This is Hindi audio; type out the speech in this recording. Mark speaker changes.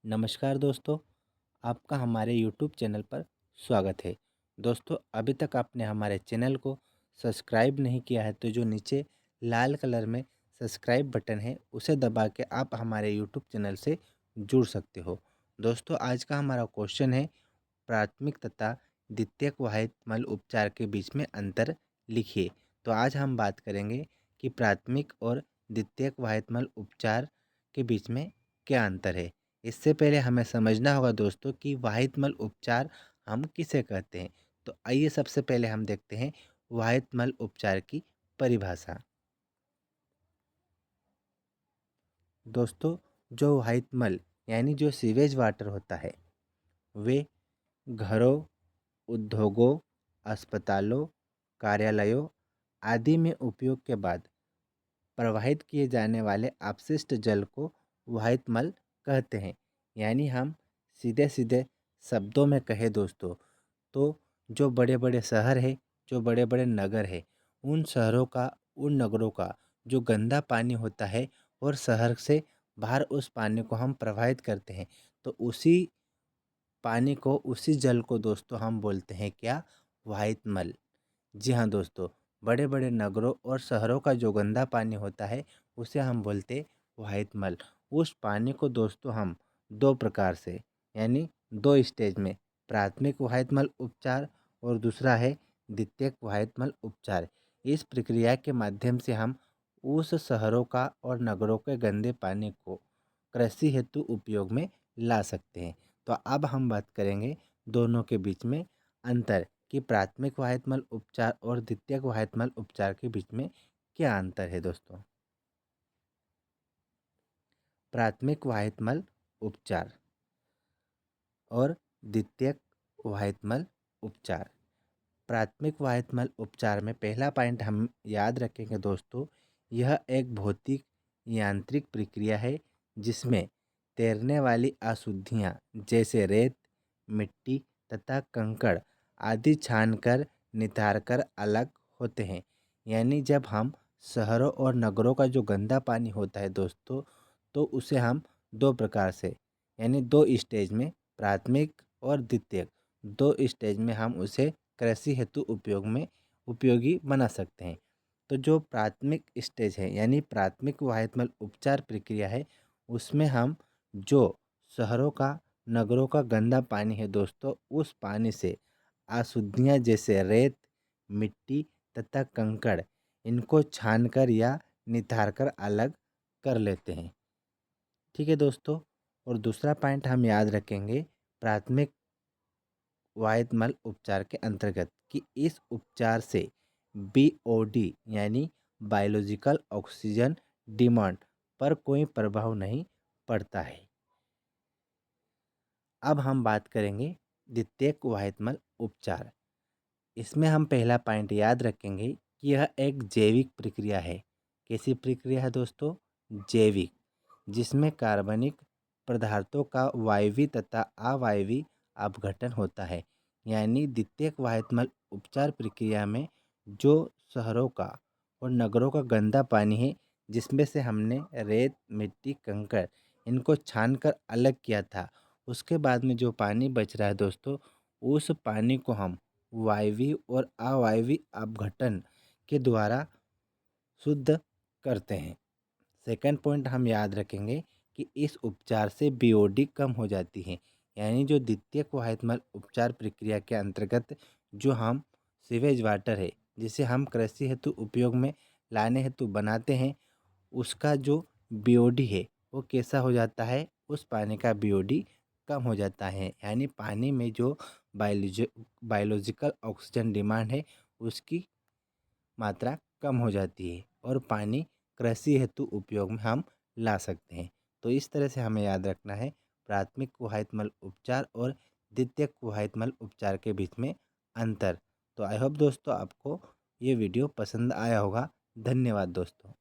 Speaker 1: नमस्कार दोस्तों, आपका हमारे YouTube चैनल पर स्वागत है। दोस्तों, अभी तक आपने हमारे चैनल को सब्सक्राइब नहीं किया है तो जो नीचे लाल कलर में सब्सक्राइब बटन है उसे दबा के आप हमारे YouTube चैनल से जुड़ सकते हो। दोस्तों, आज का हमारा क्वेश्चन है प्राथमिक तथा द्वितीयक वाहित मल उपचार के बीच में अंतर लिखिए। तो आज हम बात करेंगे कि प्राथमिक और द्वितीयक वाहित मल उपचार के बीच में क्या अंतर है। इससे पहले हमें समझना होगा दोस्तों कि वाहित मल उपचार हम किसे कहते हैं। तो आइए सबसे पहले हम देखते हैं वाहित मल उपचार की परिभाषा। दोस्तों, जो वाहित मल यानी जो सीवेज वाटर होता है वे घरों, उद्योगों, अस्पतालों, कार्यालयों आदि में उपयोग के बाद प्रवाहित किए जाने वाले अपशिष्ट जल को वाहित मल कहते हैं। यानी हम सीधे सीधे शब्दों में कहें दोस्तों, तो जो बड़े बड़े शहर है, जो बड़े बड़े नगर है, उन शहरों का, उन नगरों का जो गंदा पानी होता है और शहर से बाहर उस पानी को हम प्रवाहित करते हैं, तो उसी पानी को, उसी जल को दोस्तों हम बोलते हैं क्या? वाहित मल। जी हाँ दोस्तों, बड़े बड़े नगरों और शहरों का जो गंदा पानी होता है उसे हम बोलते वाहित मल। उस पानी को दोस्तों हम दो प्रकार से, यानी दो स्टेज में, प्राथमिक वाहित मल उपचार और दूसरा है द्वितीयक वाहित मल उपचार। इस प्रक्रिया के माध्यम से हम उस शहरों का और नगरों के गंदे पानी को कृषि हेतु उपयोग में ला सकते हैं। तो अब हम बात करेंगे दोनों के बीच में अंतर कि प्राथमिक वाहित मल उपचार और द्वितीयक वाहित मल उपचार के बीच में क्या अंतर है दोस्तों। प्राथमिक वाहित मल उपचार और द्वितीयक वाहित मल उपचार। प्राथमिक वाहित मल उपचार में पहला पॉइंट हम याद रखेंगे दोस्तों, यह एक भौतिक यांत्रिक प्रक्रिया है जिसमें तैरने वाली अशुद्धियाँ जैसे रेत, मिट्टी तथा कंकड़ आदि छानकर नितारकर अलग होते हैं। यानी जब हम शहरों और नगरों का जो गंदा पानी होता है दोस्तों, तो उसे हम दो प्रकार से, यानी दो स्टेज में, प्राथमिक और द्वितीयक, दो स्टेज में हम उसे कृषि हेतु उपयोग में उपयोगी बना सकते हैं। तो जो प्राथमिक स्टेज है यानी प्राथमिक वाहित मल उपचार प्रक्रिया है, उसमें हम जो शहरों का, नगरों का गंदा पानी है दोस्तों, उस पानी से अशुद्धियाँ जैसे रेत, मिट्टी तथा कंकड़, इनको छानकर या निथारकर अलग कर लेते हैं। ठीक है दोस्तों। और दूसरा पॉइंट हम याद रखेंगे प्राथमिक वाहित मल उपचार के अंतर्गत कि इस उपचार से बीओडी यानी बायोलॉजिकल ऑक्सीजन डिमांड पर कोई प्रभाव नहीं पड़ता है। अब हम बात करेंगे द्वितीयक वाहित मल उपचार। इसमें हम पहला पॉइंट याद रखेंगे कि यह एक जैविक प्रक्रिया है। कैसी प्रक्रिया है दोस्तों? जैविक, जिसमें कार्बनिक पदार्थों का वायवीय तथा अवायवीय अपघटन होता है। यानी द्वितीयक वाहित मल उपचार प्रक्रिया में जो शहरों का और नगरों का गंदा पानी है, जिसमें से हमने रेत, मिट्टी, कंकड़ इनको छानकर अलग किया था, उसके बाद में जो पानी बच रहा है दोस्तों, उस पानी को हम वायवीय और अवायवीय अपघटन के द्वारा शुद्ध करते हैं। सेकंड पॉइंट हम याद रखेंगे कि इस उपचार से बीओडी कम हो जाती है। यानी जो द्वितीयक वाहित मल उपचार प्रक्रिया के अंतर्गत जो हम सीवेज वाटर है, जिसे हम कृषि हेतु उपयोग में लाने हेतु बनाते हैं, उसका जो बीओडी है वो कैसा हो जाता है? उस पानी का बीओडी कम हो जाता है। यानी पानी में जो बायोलॉजिकल ऑक्सीजन डिमांड है उसकी मात्रा कम हो जाती है और पानी कृषि हेतु उपयोग में हम ला सकते हैं। तो इस तरह से हमें याद रखना है प्राथमिक वाहित मल उपचार और द्वितीयक वाहित मल उपचार के बीच में अंतर। तो आई होप दोस्तों आपको ये वीडियो पसंद आया होगा। धन्यवाद दोस्तों।